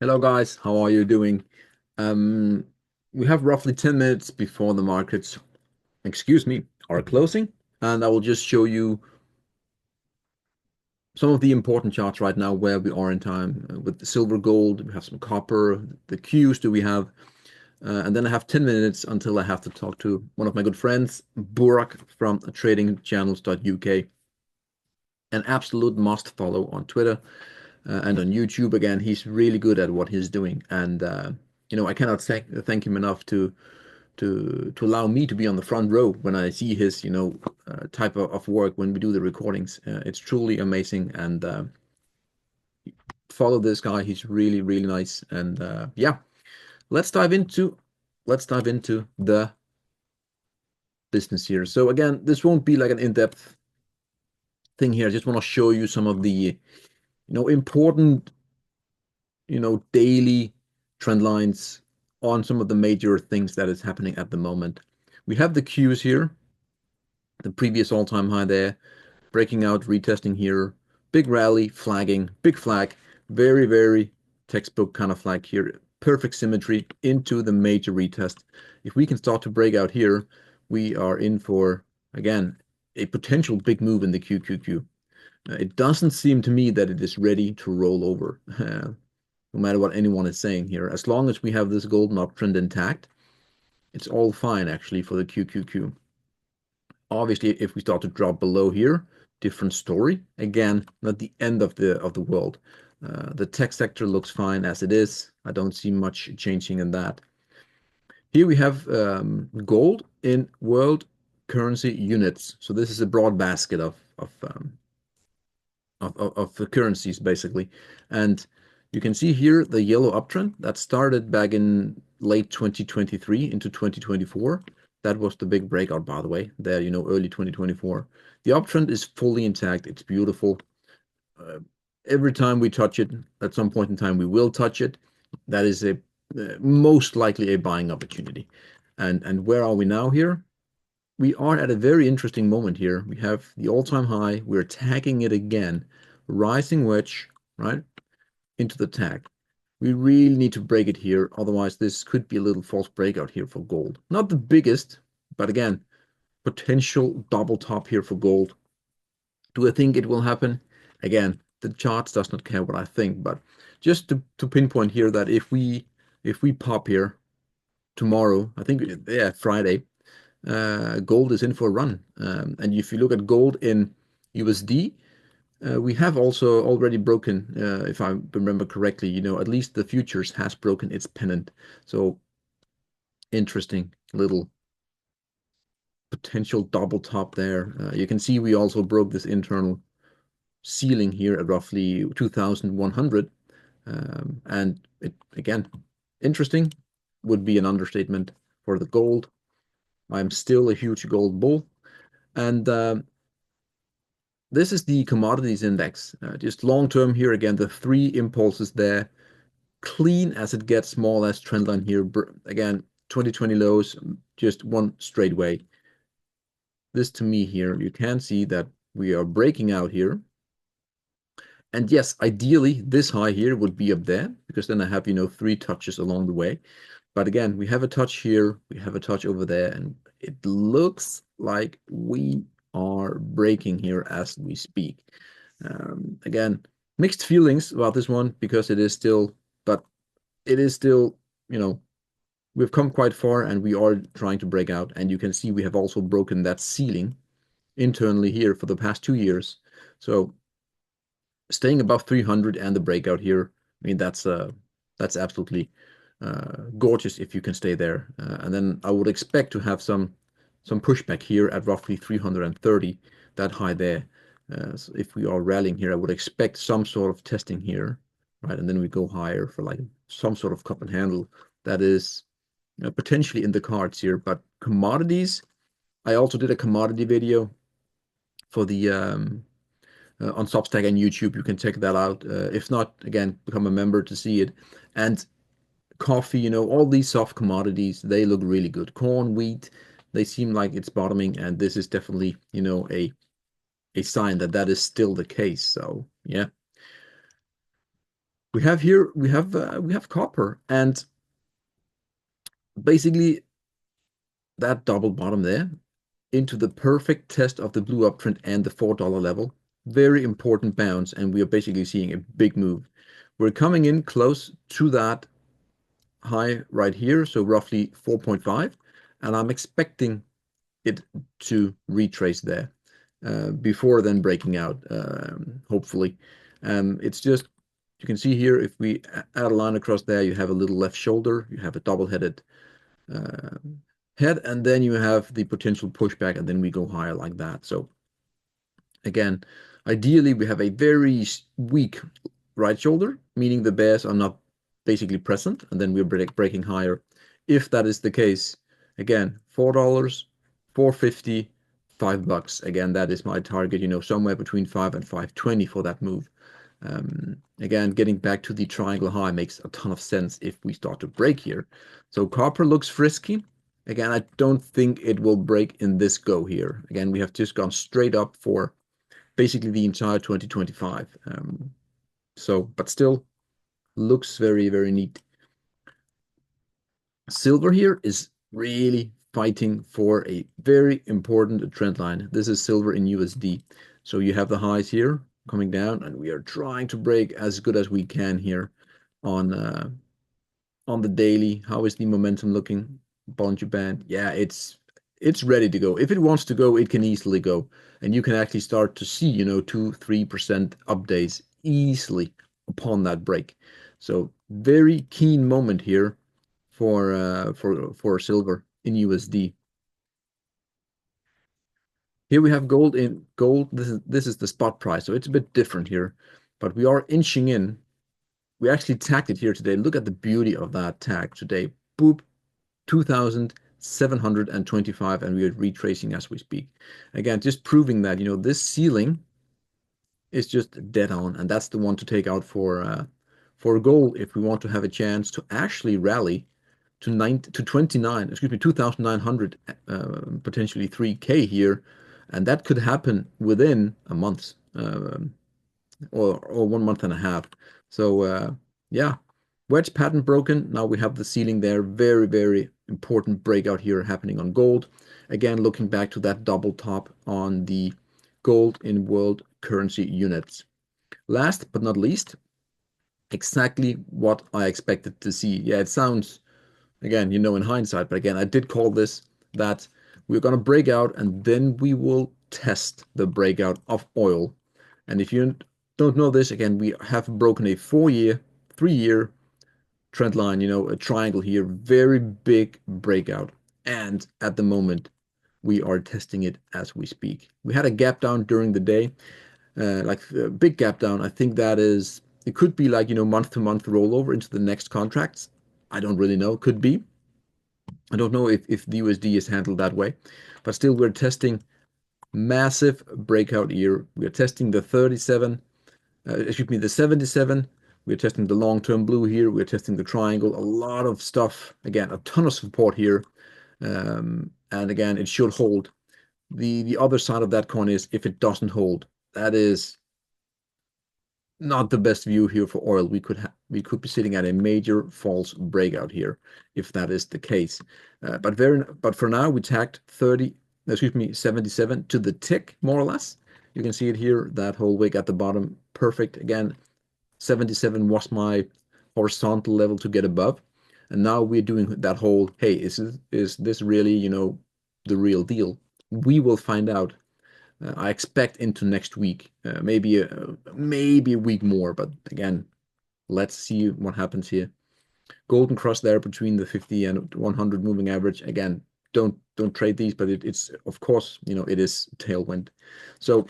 Hello guys, how are you doing? Um, we have roughly 10 minutes before the markets, excuse me, are closing, and I will just show you some of the important charts right now where we are in time with the silver, gold, we have some copper, the Qs do we have, and then I have 10 minutes until I have to talk to one of my good friends, Burak from tradingchannels.uk, an absolute must follow on Twitter and on YouTube. Again, he's really good at what he's doing, and I cannot thank him enough to allow me to be on the front row when I see his type of work when we do the recordings. It's truly amazing, and follow this guy. He's really nice, and yeah, let's dive into the business here. So again, this won't be like an in-depth thing here. I just want to show you some of the important daily trend lines on some of the major things that is happening at the moment. We have the Qs here, the previous all-time high there, breaking out, retesting here, big rally, flagging, big flag, very textbook kind of flag here, perfect symmetry into the major retest. If we can start to break out here, we are in for, again, a potential big move in the QQQ. It doesn't seem to me that it is ready to roll over. No matter what anyone is saying here. As long as we have this golden uptrend intact, it's all fine actually for the QQQ. Obviously, if we start to drop below here, different story. Again, not the end of the world. The tech sector looks fine as it is. I don't see much changing in that. Here we have gold in world currency units. So this is a broad basket of the currencies basically. And you can see here the yellow uptrend that started back in late 2023 into 2024. That was the big breakout, by the way, there, early 2024. The uptrend is fully intact. It's beautiful. Uh, every time we touch it, at some point in time, we will touch it. That is a most likely a buying opportunity. And where are we now here? We are at a very interesting moment here. We have the all-time high. We're tagging it again. Rising wedge, right, into the tag. We really need to break it here. Otherwise, this could be a little false breakout here for gold. Not the biggest, but again, potential double top here for gold. Do I think it will happen? Again, the charts does not care what I think, but just to pinpoint here that if we pop here tomorrow, I think, yeah, Friday, gold is in for a run. And if you look at gold in USD, we have also already broken, if I remember correctly, at least the futures has broken its pennant. So interesting little potential double top there. You can see we also broke this internal ceiling here at roughly 2,100. And it, again, interesting would be an understatement for the gold. I'm still a huge gold bull. And this is the commodities index. Just long term here again, the three impulses there, clean as it gets, more or less trend line here. Again, 2020 lows, just one straight way. This to me here, you can see that we are breaking out here. And yes, ideally this high here would be up there because then I have, three touches along the way. But again, we have a touch here, we have a touch over there, and it looks like we are breaking here as we speak. Again, mixed feelings about this one because it is still, we've come quite far and we are trying to break out. And you can see we have also broken that ceiling internally here for the past 2 years. So staying above 300 and the breakout here, I mean, that's absolutely gorgeous if you can stay there. And then I would expect to have some pushback here at roughly 330, that high there. So if we are rallying here, I would expect some sort of testing here, right? And then we go higher for like some sort of cup and handle that is potentially in the cards here. But commodities, I also did a commodity video for the on Substack and YouTube. You can check that out. If not, again, become a member to see it. And coffee, all these soft commodities, they look really good. Corn, wheat, they seem like it's bottoming, and this is definitely, a sign that that is still the case. So yeah, We have here we have copper, and basically that double bottom there into the perfect test of the blue uptrend and the $4 level. Very important bounce, and we are basically seeing a big move. We're coming in close to that high right here, so roughly 4.5, and I'm expecting it to retrace there before then breaking out, hopefully. It's just, you can see here, if we add a line across there, you have a little left shoulder, you have a double-headed uh, head, and then you have the potential pushback, and then we go higher like that. So again, ideally, we have a very weak right shoulder, meaning the bears are not basically present, and then we're breaking higher. If that is the case, again, $4, 450, $5. Again, that is my target, somewhere between 5 and 520 for that move. Again, getting back to the triangle high makes a ton of sense if we start to break here. So copper looks frisky. Again, I don't think it will break in this go here. Again, we have just gone straight up for basically the entire 2025. But still looks very, very neat. Silver here is really fighting for a very important trend line. This is silver in USD. So you have the highs here coming down, and we are trying to break as good as we can here on the daily. How is the momentum looking? Bollinger Band. Yeah, it's ready to go. If it wants to go, it can easily go. And you can actually start to see, 2-3% updates easily upon that break. So very keen moment here for silver in USD. Here we have gold in gold. This is the spot price, so it's a bit different here, but we are inching in. We actually tagged it here today. Look at the beauty of that tag today. Boop, 2,725, and we are retracing as we speak. Again, just proving that this ceiling is just dead on, and that's the one to take out for gold if we want to have a chance to actually rally to 2,900, potentially 3K here, and that could happen within a month, or 1 month and a half. So yeah, wedge pattern broken. Now we have the ceiling there. Very, very important breakout here happening on gold. Again, looking back to that double top on the gold in world currency units. Last but not least, exactly what I expected to see. Yeah, it sounds, again, in hindsight, but again, I did call this, that we're going to break out, and then we will test the breakout of oil. And if you don't know this, again, we have broken a 4-year, 3-year trend line, a triangle here, very big breakout. And at the moment, we are testing it as we speak. We had a gap down during the day, like a big gap down. I think that is, it could be like, month to month rollover into the next contracts. I don't really know. Could be. I don't know if the USD is handled that way, but still we're testing massive breakout year. We are testing the 37, the 77. We're testing the long-term blue here. We're testing the triangle. A lot of stuff. Again, a ton of support here. And again, it should hold. The other side of that coin is if it doesn't hold, that is not the best view here for oil. We could be sitting at a major false breakout here if that is the case. But for now, we tagged 77 to the tick, more or less. You can see it here, that whole wick at the bottom, perfect. Again, 77 was my horizontal level to get above, and now we're doing that whole, hey, is this really the real deal? We will find out. I expect into next week, maybe a week more, but again, let's see what happens here. Golden cross there between the 50 and 100 moving average. Again, don't trade these, but it's of course, it is tailwind. So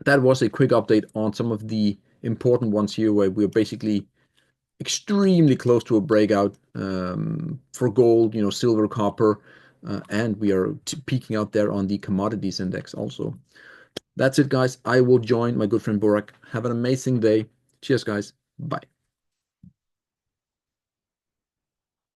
that was a quick update on some of the important ones here, where we're basically extremely close to a breakout for gold, silver, copper, and we are peaking out there on the commodities index also. That's it, guys. I will join my good friend Borak. Have an amazing day. Cheers, guys. Bye.